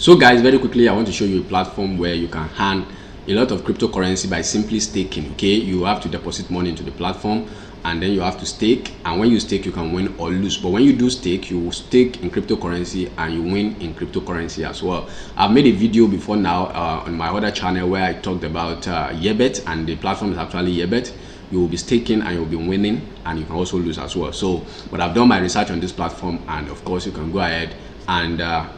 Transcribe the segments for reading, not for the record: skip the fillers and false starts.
So guys, very quickly I want to show you a platform where you can earn a lot of cryptocurrency by simply staking. Okay, you have to deposit money into the platform and then you have to stake, and when you stake you can win or lose. But when you do stake, you will stake in cryptocurrency and you win in cryptocurrency as well. I've made a video before now on my other channel where I talked about YEBET, and the platform is actually YEBET. You will be staking and you'll be winning, and you can also lose as well. So but I've done my research on this platform, and of course you can go ahead and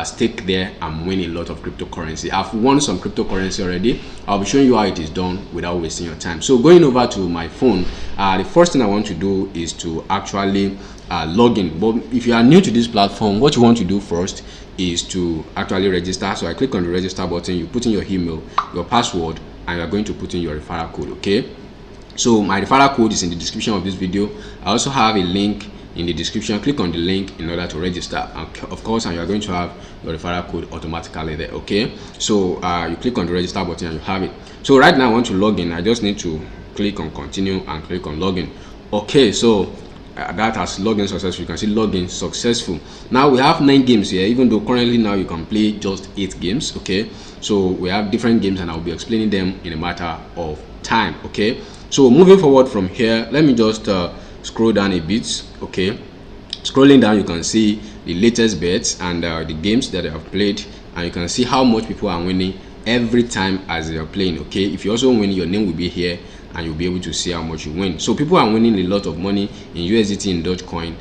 stake there and win a lot of cryptocurrency. I've won some cryptocurrency already. I'll be showing you how it is done without wasting your time. So going over to my phone, the first thing I want to do is to actually log in. But if you are new to this platform, what you want to do first is to actually register. So I click on the register button, you put in your email, your password, and you're going to put in your referral code. Okay, so my referral code is in the description of this video. I also have a link in the description. Click on the link in order to register, and of course, and you are going to have your referral code automatically there. Okay, so you click on the register button and you have it. So right now I want to log in. I just need to click on continue and click on login. Okay, so that has login successful. You can see login successful. Now we have 9 games here, even though currently now you can play just 8 games. Okay, so we have different games and I'll be explaining them in a matter of time. Okay, so moving forward from here, let me just scroll down a bit. Okay, scrolling down, you can see the latest bets and the games that I have played, and you can see how much people are winning every time as they are playing. Okay, if you also win, your name will be here and you'll be able to see how much you win. So people are winning a lot of money in USDT and Dogecoin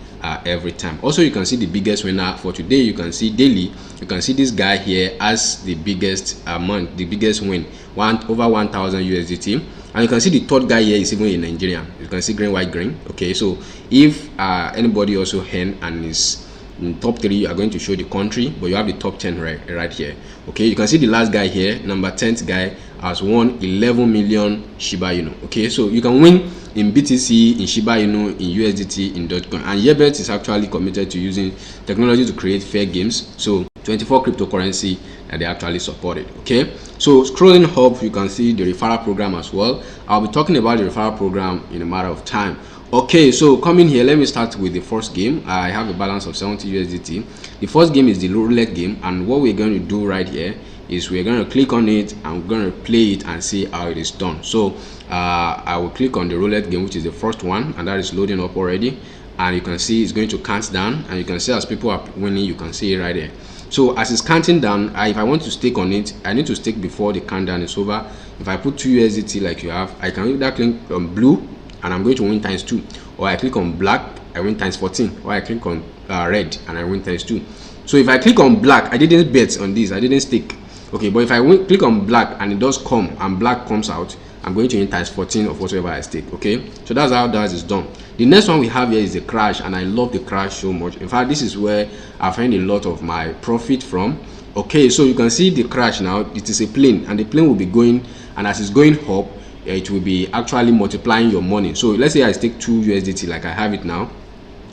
every time. Also, you can see the biggest winner for today. You can see daily, you can see this guy here as the biggest amount, the biggest win, over 1,000 USDT. And you can see the third guy here is even in Nigeria. You can see green, white, green. Okay, so if anybody also earn and is in top 3, you are going to show the country, but you have the top 10 right here. Okay, you can see the last guy here, number 10th guy, has won 11 million Shiba Inu. Okay, so you can win in BTC, in Shiba Inu, in USDT, in Dogecoin. And YEBET is actually committed to using technology to create fair games. So 24 cryptocurrency that they actually supported. Okay, so scrolling up, you can see the referral program as well. I'll be talking about the referral program in a matter of time. Okay, so coming here, let me start with the first game. I have a balance of 70 USDT. The first game is the roulette game, and what we're going to do right here is we're going to click on it and we're going to play it and see how it is done. So I will click on the roulette game, which is the first one, and that is loading up already. And you can see it's going to count down, and you can see as people are winning, you can see it right there. So as it's counting down, if I want to stake on it, I need to stake before the countdown is over. If I put 2 USDT like you have, I can either click on blue and I'm going to win times 2, or I click on black, I win times 14, or I click on red and I win times 2. So if I click on black, I didn't bet on this, I didn't stake. Okay, but if I click on black and it does come and black comes out, I'm going to win times 14 of whatever I stake. Okay, so that's how that is done. The next one we have here is the crash, and I love the crash so much. In fact, this is where I find a lot of my profit from. Okay, so you can see the crash now. It is a plane, and the plane will be going, and as it's going up, it will be actually multiplying your money. So let's say I stake 2 USDT like I have it now.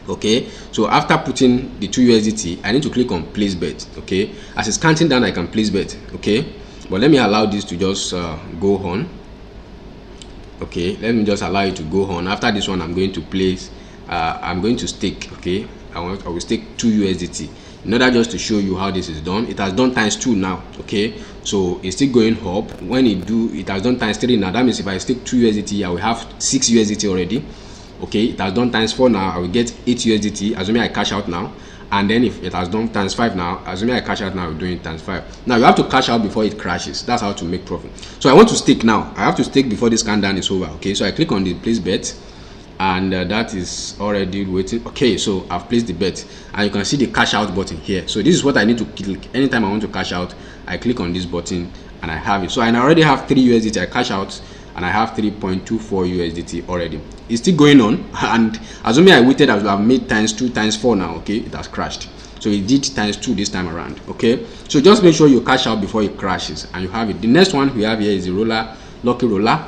Okay, so after putting the 2 USDT, I need to click on place bet. Okay, as it's counting down, I can place bet. Okay, but let me allow this to just go on. Okay, let me just allow it to go on. After this one, I'm going to place I'm going to stake. Okay, I will stake 2 USDT in order just to show you how this is done. It has done times 2 now. Okay, so it's still going up. When it has done times 3 now, that means if I stake 2 USDT, I will have 6 USDT already. Okay, it has done times 4 now, I will get 8 USDT, assuming I cash out now. And then if it has done times 5 now, assuming I cash out now, we're doing it times 5. Now you have to cash out before it crashes. That's how to make profit. So I want to stake now. I have to stake before this countdown is over. Okay, so I click on the place bet, and that is already waiting. Okay, so I've placed the bet, and you can see the cash out button here. So this is what I need to click anytime I want to cash out. I click on this button and I have it. So I already have 3 USDT. I cash out and I have 3.24 USDT already. It's still going on, and assuming I waited, I would have made times 2 times 4 now. Okay, it has crashed, so it did times 2 this time around. Okay, so just make sure you cash out before it crashes, and you have it. The next one we have here is the lucky roller,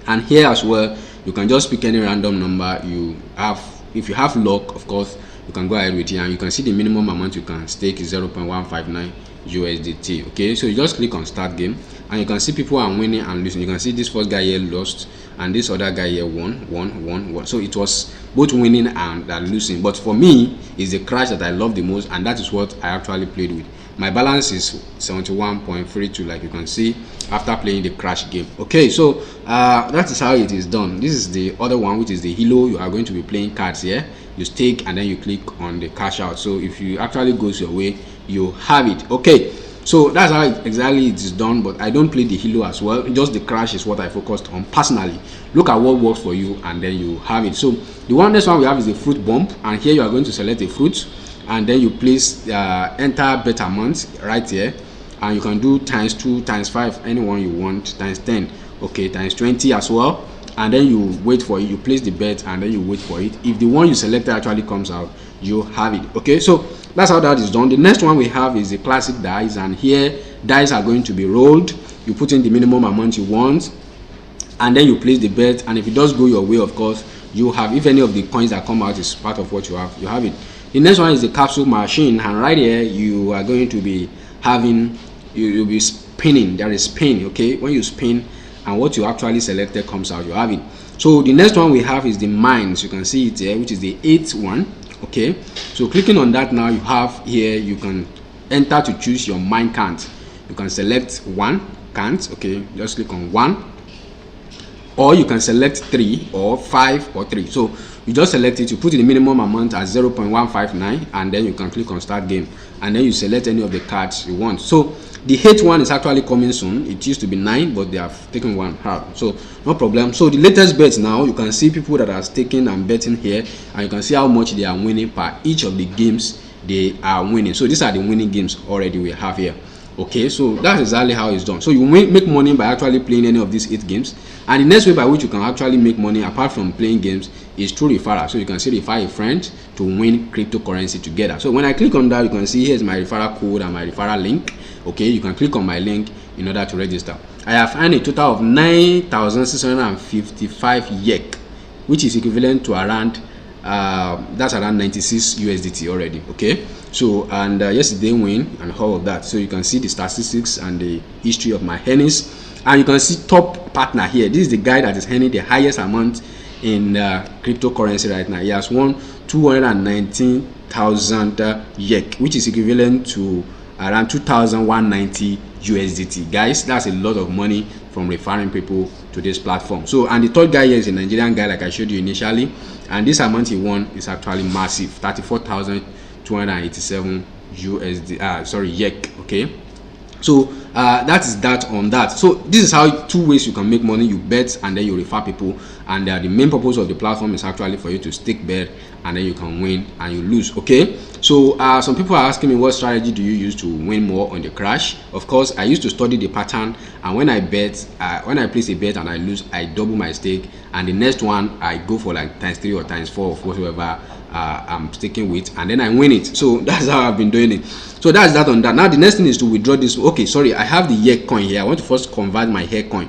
and here as well you can just pick any random number you have. If you have luck, of course, you can go ahead with it, and you can see the minimum amount you can stake is 0.159 USDT. Okay, so you just click on start game, and you can see people are winning and losing. You can see this first guy here lost, and this other guy here won. So it was both winning and losing. But for me, it's the crash that I love the most, and that is what I actually played with. My balance is 71.32, like you can see after playing the crash game. Okay, so that is how it is done. This is the other one, which is the Hilo. You are going to be playing cards here. You stake and then you click on the cash out. So if you actually goes your way, you have it. Okay, so that's how exactly it is done. But I don't play the Hilo as well. Just the crash is what I focused on personally. Look at what works for you and then you have it. So the next one we have is the fruit bump, and here you are going to select a fruit and then you place enter bet amount right here, and you can do ×2, ×5, anyone you want, ×10, okay, ×20 as well, and then you wait for it. You place the bet and then you wait for it. If the one you selected actually comes out, you have it. Okay, so that's how that is done. The next one we have is the classic dice, and here dice are going to be rolled. You put in the minimum amount you want and then you place the bet, and if it does go your way, of course you have, if any of the coins that come out is part of what you have it. The next one is the capsule machine, and right here you are going to be having, you'll be spinning. There is spin. Okay, when you spin and what you actually selected comes out, you have it. So the next one we have is the mines. You can see it here, which is the 8th one. Okay, so clicking on that now, you have here, you can enter to choose your mine count. You can select 1 count. Okay, just click on 1, or you can select 3 or 5 or 3. So you just select it, you put in the minimum amount as 0.159, and then you can click on start game, and then you select any of the cards you want. So the 8th one is actually coming soon. It used to be 9, but they have taken 1 out, so no problem. So the latest bets now, you can see people that are staking and betting here, and you can see how much they are winning per each of the games they are winning. So these are the winning games already we have here. Okay, so that's exactly how it's done. So you make money by actually playing any of these 8 games, and the next way by which you can actually make money apart from playing games is through referral. So you can see refer a friend to win cryptocurrency together. So when I click on that, you can see here's my referral code and my referral link. Okay, you can click on my link in order to register. I have earned a total of 9,655 YEK, which is equivalent to around that's around 96 USDT already. Okay, so and yesterday win and all of that. So you can see the statistics and the history of my earnings, and you can see top partner here. This is the guy that is earning the highest amount in cryptocurrency right now. He has won 219,000 YEK, which is equivalent to around 2,190 USDT. Guys, that's a lot of money from referring people to this platform. So, and the third guy here is a Nigerian guy, like I showed you initially, and this amount he won is actually massive, 34,287 USD. Sorry, YEK. Okay, so that is that on that. So this is how 2 ways you can make money. You bet and then you refer people, and the main purpose of the platform is actually for you to stake bet and then you can win and you lose. Okay, so some people are asking me, what strategy do you use to win more on the crash? Of course, I used to study the pattern, and when I bet, when I place a bet and I lose, I double my stake, and the next one I go for like ×3 or ×4 of whatever I'm sticking with, and then I win it. So that's how I've been doing it. So that's that on that. Now the next thing is to withdraw this. Okay, sorry, I have the YEK coin here. I want to first convert my YEK coin.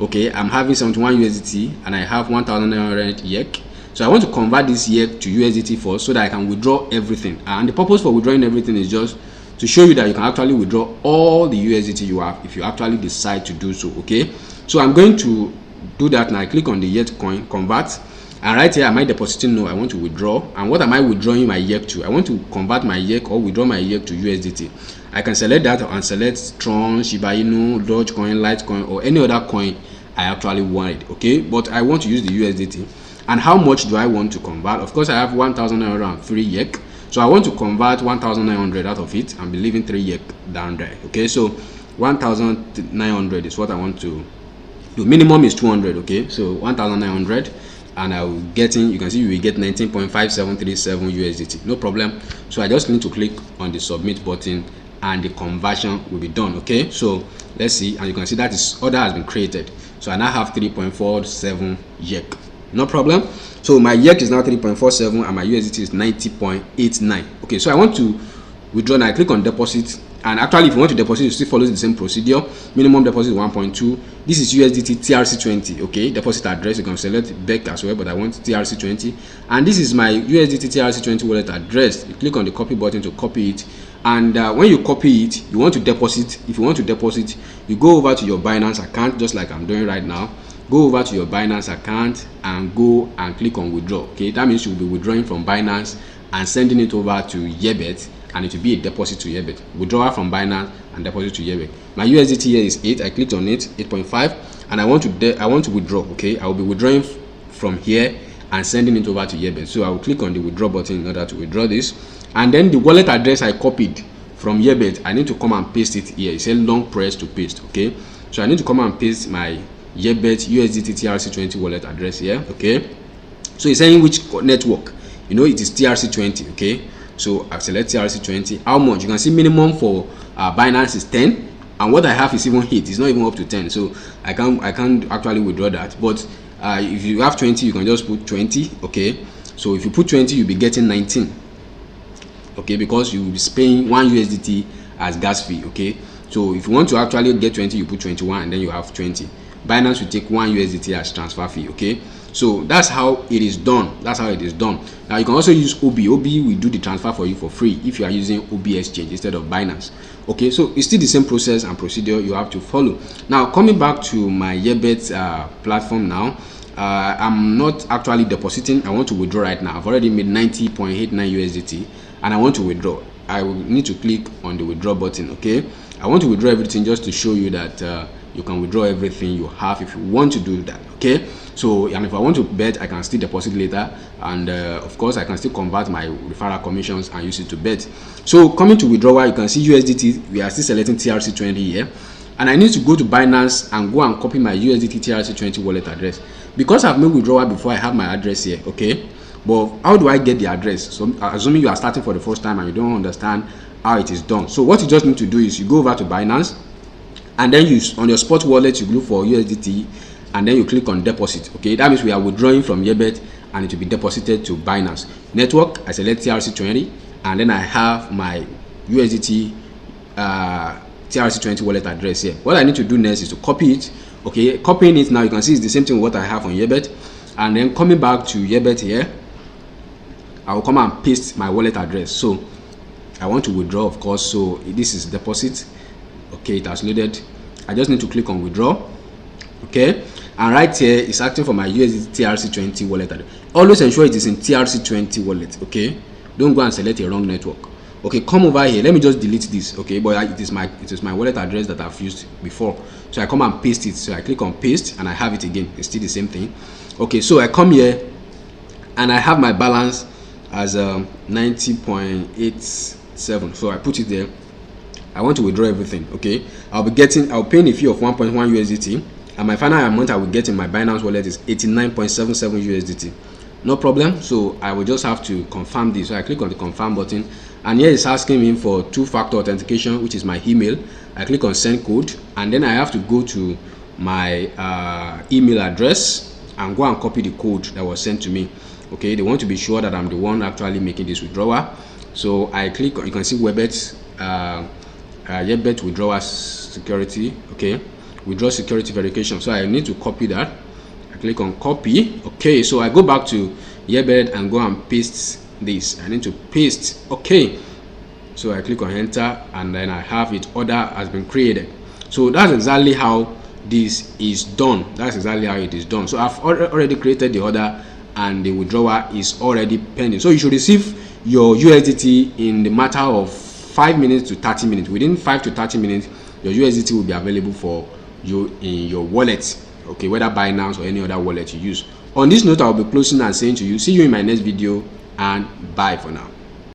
Okay, I'm having 71 USDT and I have 1,900 YEK. So I want to convert this YEK to USDT first so that I can withdraw everything. And the purpose for withdrawing everything is just to show you that you can actually withdraw all the USDT you have if you actually decide to do so. Okay, so I'm going to do that now. I click on the YEK coin, convert, and right here am I depositing? No, I want to withdraw. And what am I withdrawing my YEK to? I want to convert my YEK or withdraw my YEK to USDT. I can select that and select Tron, Shiba Inu, Dogecoin, Litecoin, or any other coin I actually wanted. Okay, but I want to use the USDT. And how much do I want to convert? Of course, I have 1,903 YEK, so I want to convert 1,900 out of it and be leaving 3 YEK down there. Okay, so 1,900 is what I want to do. Minimum is 200. Okay, so 1,900, and I will get in. You can see you will get 19.5737 USDT. No problem. So I just need to click on the submit button, and the conversion will be done. Okay, so let's see, and you can see that this order has been created. So I now have 3.47 YEK. No problem. So my YEK is now 3.47 and my USDT is 90.89. Okay, so I want to withdraw now. I click on deposit, and actually if you want to deposit, you still follow the same procedure. Minimum deposit 1.2. This is USDT TRC20. Okay, deposit address, you can select BEC as well, but I want TRC20, and this is my USDT TRC20 wallet address. You click on the copy button to copy it, and when you copy it, you want to deposit. If you want to deposit, you go over to your Binance account, just like I'm doing right now. Go over to your Binance account and go and click on withdraw. Okay, that means you'll be withdrawing from Binance and sending it over to YEBET, and it will be a deposit to YEBET. Withdrawal from Binance and deposit to YEBET. My USDT here is 8. I clicked on it, 8.5, and I want to withdraw. Okay, I will be withdrawing from here and sending it over to YEBET. So I will click on the withdraw button in order to withdraw this, and then the wallet address I copied from YEBET, I need to come and paste it here. It says long press to paste. Okay, so I need to come and paste my YEBET USDT TRC20 wallet address here. Okay, so it's saying which network. You know, it is TRC20. Okay, so I select TRC20. How much? You can see minimum for Binance is 10, and what I have is even 8. It's not even up to 10, so I can't actually withdraw that. But if you have 20, you can just put 20. Okay, so if you put 20, you'll be getting 19. Okay, because you will be paying 1 USDT as gas fee. Okay, so if you want to actually get 20, you put 21, and then you have 20. Binance will take 1 USDT as transfer fee. Okay, so that's how it is done. That's how it is done. Now you can also use OB. OB will do the transfer for you for free if you are using OB exchange instead of Binance. Okay, so it's still the same process and procedure you have to follow. Now coming back to my YEBET platform now, I'm not actually depositing. I want to withdraw right now. I've already made 90.89 USDT and I want to withdraw. I will need to click on the withdraw button. Okay, I want to withdraw everything just to show you that you can withdraw everything you have if you want to do that. Okay, so and if I want to bet, I can still deposit later, and of course I can still convert my referral commissions and use it to bet. So coming to withdrawal, you can see USDT. We are still selecting TRC20 here, and I need to go to Binance and go and copy my USDT TRC20 wallet address. Because I've made withdrawal before, I have my address here. Okay, but how do I get the address? So assuming you are starting for the first time and you don't understand how it is done, so what you just need to do is you go over to Binance, and then you on your spot wallet you look for USDT, and then you click on deposit. Okay, that means we are withdrawing from YEBET and it will be deposited to Binance network. I select TRC20, and then I have my USDT TRC20 wallet address here. What I need to do next is to copy it. Okay, copying it now, you can see it's the same thing what I have on YEBET, and then coming back to YEBET here, I will come and paste my wallet address. So I want to withdraw, of course, so this is deposit. Okay, it has loaded. I just need to click on withdraw. Okay, and right here it's asking for my USDT TRC20 wallet address. Always ensure it is in TRC20 wallet. Okay, don't go and select a wrong network. Okay, come over here. Let me just delete this. Okay, but it is my wallet address that I've used before, so I come and paste it. So I click on paste and I have it again. It's still the same thing. Okay, so I come here and I have my balance as 90.87. so I put it there. I want to withdraw everything. Okay, I'll paying a fee of 1.1 USDT, and my final amount I will get in my Binance wallet is 89.77 USDT. No problem. So I will just have to confirm this. So I click on the confirm button, and here it's asking me for two-factor authentication, which is my email. I click on send code, and then I have to go to my email address and go and copy the code that was sent to me. Okay, they want to be sure that I'm the one actually making this withdrawal. So I click on, you can see YEBET YEBET withdrawal security. Okay, withdraw security verification. So I need to copy that. I click on copy. Okay, so I go back to YEBET and go and paste this. I need to paste. Okay, so I click on enter, and then I have it. Order has been created. So that's exactly how this is done. That's exactly how it is done. So I've already created the order, and the withdrawal is already pending. So you should receive your USDT in the matter of 5 minutes to 30 minutes. Within 5 to 30 minutes, your USDT will be available for you in your wallet. Okay, whether Binance or any other wallet you use. On this note, I'll be closing and saying to you, see you in my next video, and bye for now.